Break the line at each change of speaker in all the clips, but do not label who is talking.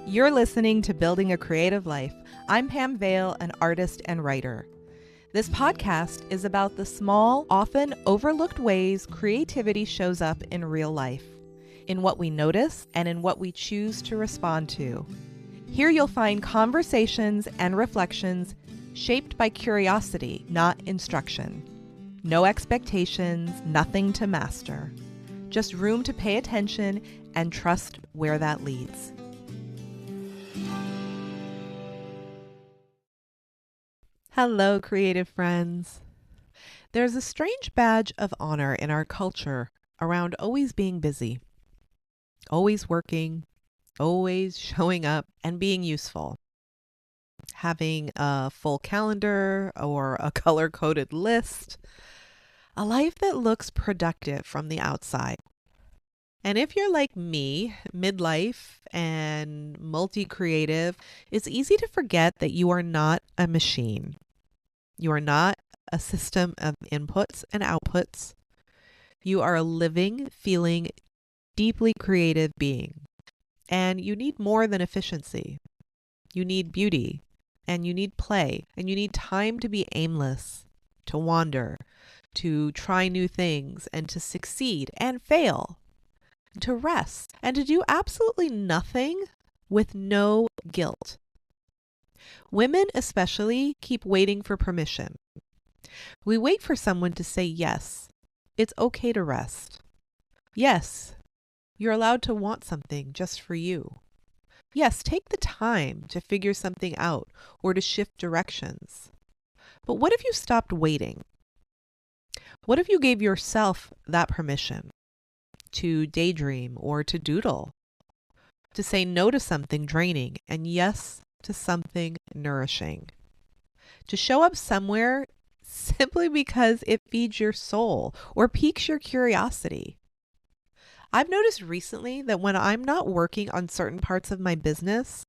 You're listening to Building a Creative Life. I'm Pam Vale, an artist and writer. This podcast is about the small, often overlooked ways creativity shows up in real life, in what we notice and in what we choose to respond to. Here you'll find conversations and reflections shaped by curiosity, not instruction. No expectations, nothing to master. Just room to pay attention and trust where that leads. Hello, creative friends. There's a strange badge of honor in our culture around always being busy, always working, always showing up and being useful. Having a full calendar or a color-coded list, a life that looks productive from the outside. And if you're like me, midlife and multi-creative, it's easy to forget that you are not a machine. You are not a system of inputs and outputs. You are a living, feeling, deeply creative being. And you need more than efficiency. You need beauty, and you need play, and you need time to be aimless, to wander, to try new things, and to succeed and fail, to rest, and to do absolutely nothing with no guilt. Women especially keep waiting for permission. We wait for someone to say yes. It's okay to rest. Yes, you're allowed to want something just for you. Yes, take the time to figure something out or to shift directions. But what if you stopped waiting? What if you gave yourself that permission to daydream or to doodle, to say no to something draining and yes to something nourishing, to show up somewhere simply because it feeds your soul or piques your curiosity? I've noticed recently that when I'm not working on certain parts of my business,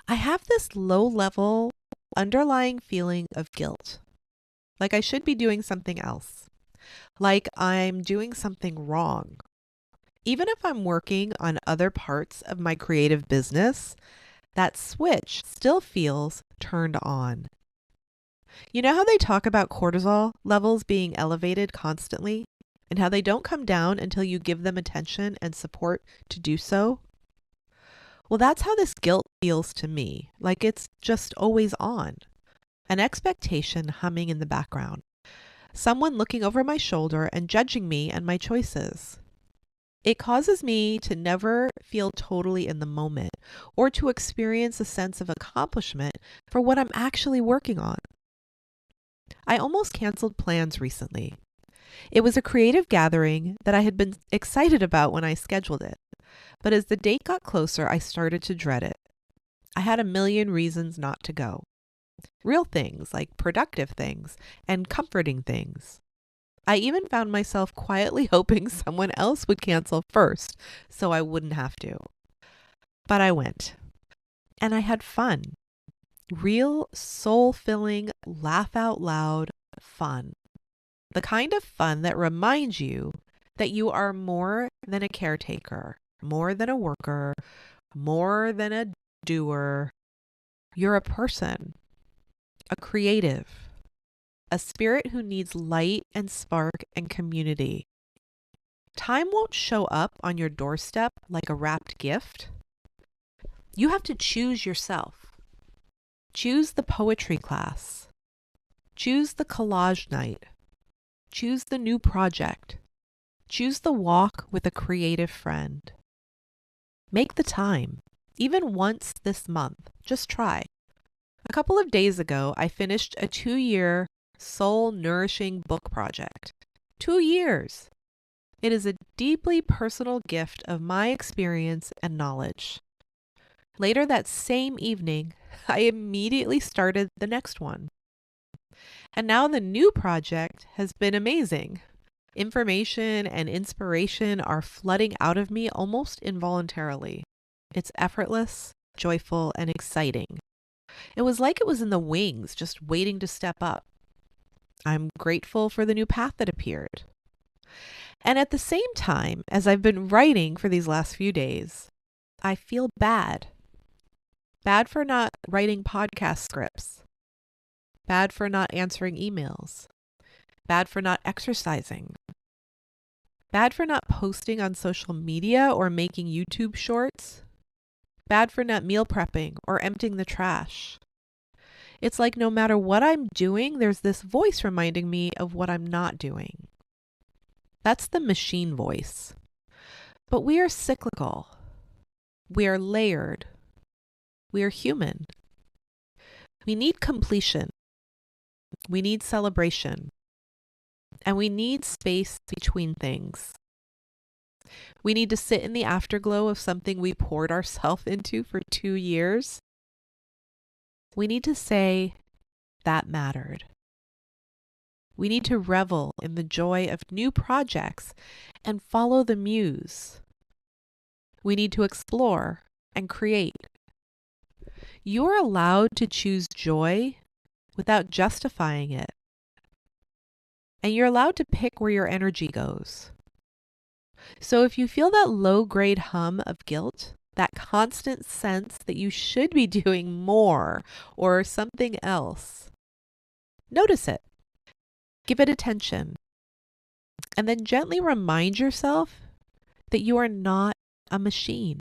I have this low-level underlying feeling of guilt, like I should be doing something else, like I'm doing something wrong. Even if I'm working on other parts of my creative business, that switch still feels turned on. You know how they talk about cortisol levels being elevated constantly and how they don't come down until you give them attention and support to do so? Well, that's how this guilt feels to me, like it's just always on. An expectation humming in the background. Someone looking over my shoulder and judging me and my choices. It causes me to never feel totally in the moment or to experience a sense of accomplishment for what I'm actually working on. I almost canceled plans recently. It was a creative gathering that I had been excited about when I scheduled it, but as the date got closer, I started to dread it. I had a million reasons not to go. Real things like productive things and comforting things. I even found myself quietly hoping someone else would cancel first so I wouldn't have to. But I went. And I had fun. Real, soul-filling, laugh out loud fun. The kind of fun that reminds you that you are more than a caretaker, more than a worker, more than a doer. You're a person, a creative, a spirit who needs light and spark and community. Time won't show up on your doorstep like a wrapped gift. You have to choose yourself. Choose the poetry class. Choose the collage night. Choose the new project. Choose the walk with a creative friend. Make the time, even once this month. Just try. A couple of days ago, I finished a 2-year soul-nourishing book project. 2 years! It is a deeply personal gift of my experience and knowledge. Later that same evening, I immediately started the next one. And now the new project has been amazing. Information and inspiration are flooding out of me almost involuntarily. It's effortless, joyful, and exciting. It was like it was in the wings, just waiting to step up. I'm grateful for the new path that appeared. And at the same time, as I've been writing for these last few days, I feel bad. bad for not writing podcast scripts, bad for not answering emails, bad for not exercising, bad for not posting on social media or making YouTube shorts, bad for not meal prepping or emptying the trash. It's like no matter what I'm doing, there's this voice reminding me of what I'm not doing. That's the machine voice. But we are cyclical. We are layered. We are human. We need completion. We need celebration. And we need space between things. We need to sit in the afterglow of something we poured ourselves into for 2 years. We need to say, that mattered. We need to revel in the joy of new projects and follow the muse. We need to explore and create. You're allowed to choose joy without justifying it. And you're allowed to pick where your energy goes. So if you feel that low-grade hum of guilt, that constant sense that you should be doing more or something else, notice it. Give it attention. And then gently remind yourself that you are not a machine.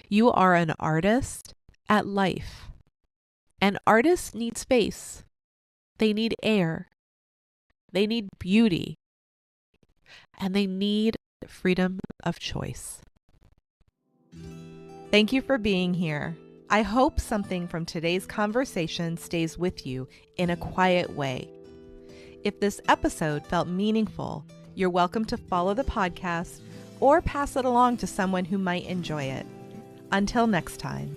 You are an artist at life. And artists need space. They need air. They need beauty. And they need freedom of choice. Thank you for being here. I hope something from today's conversation stays with you in a quiet way. If this episode felt meaningful, you're welcome to follow the podcast or pass it along to someone who might enjoy it. Until next time.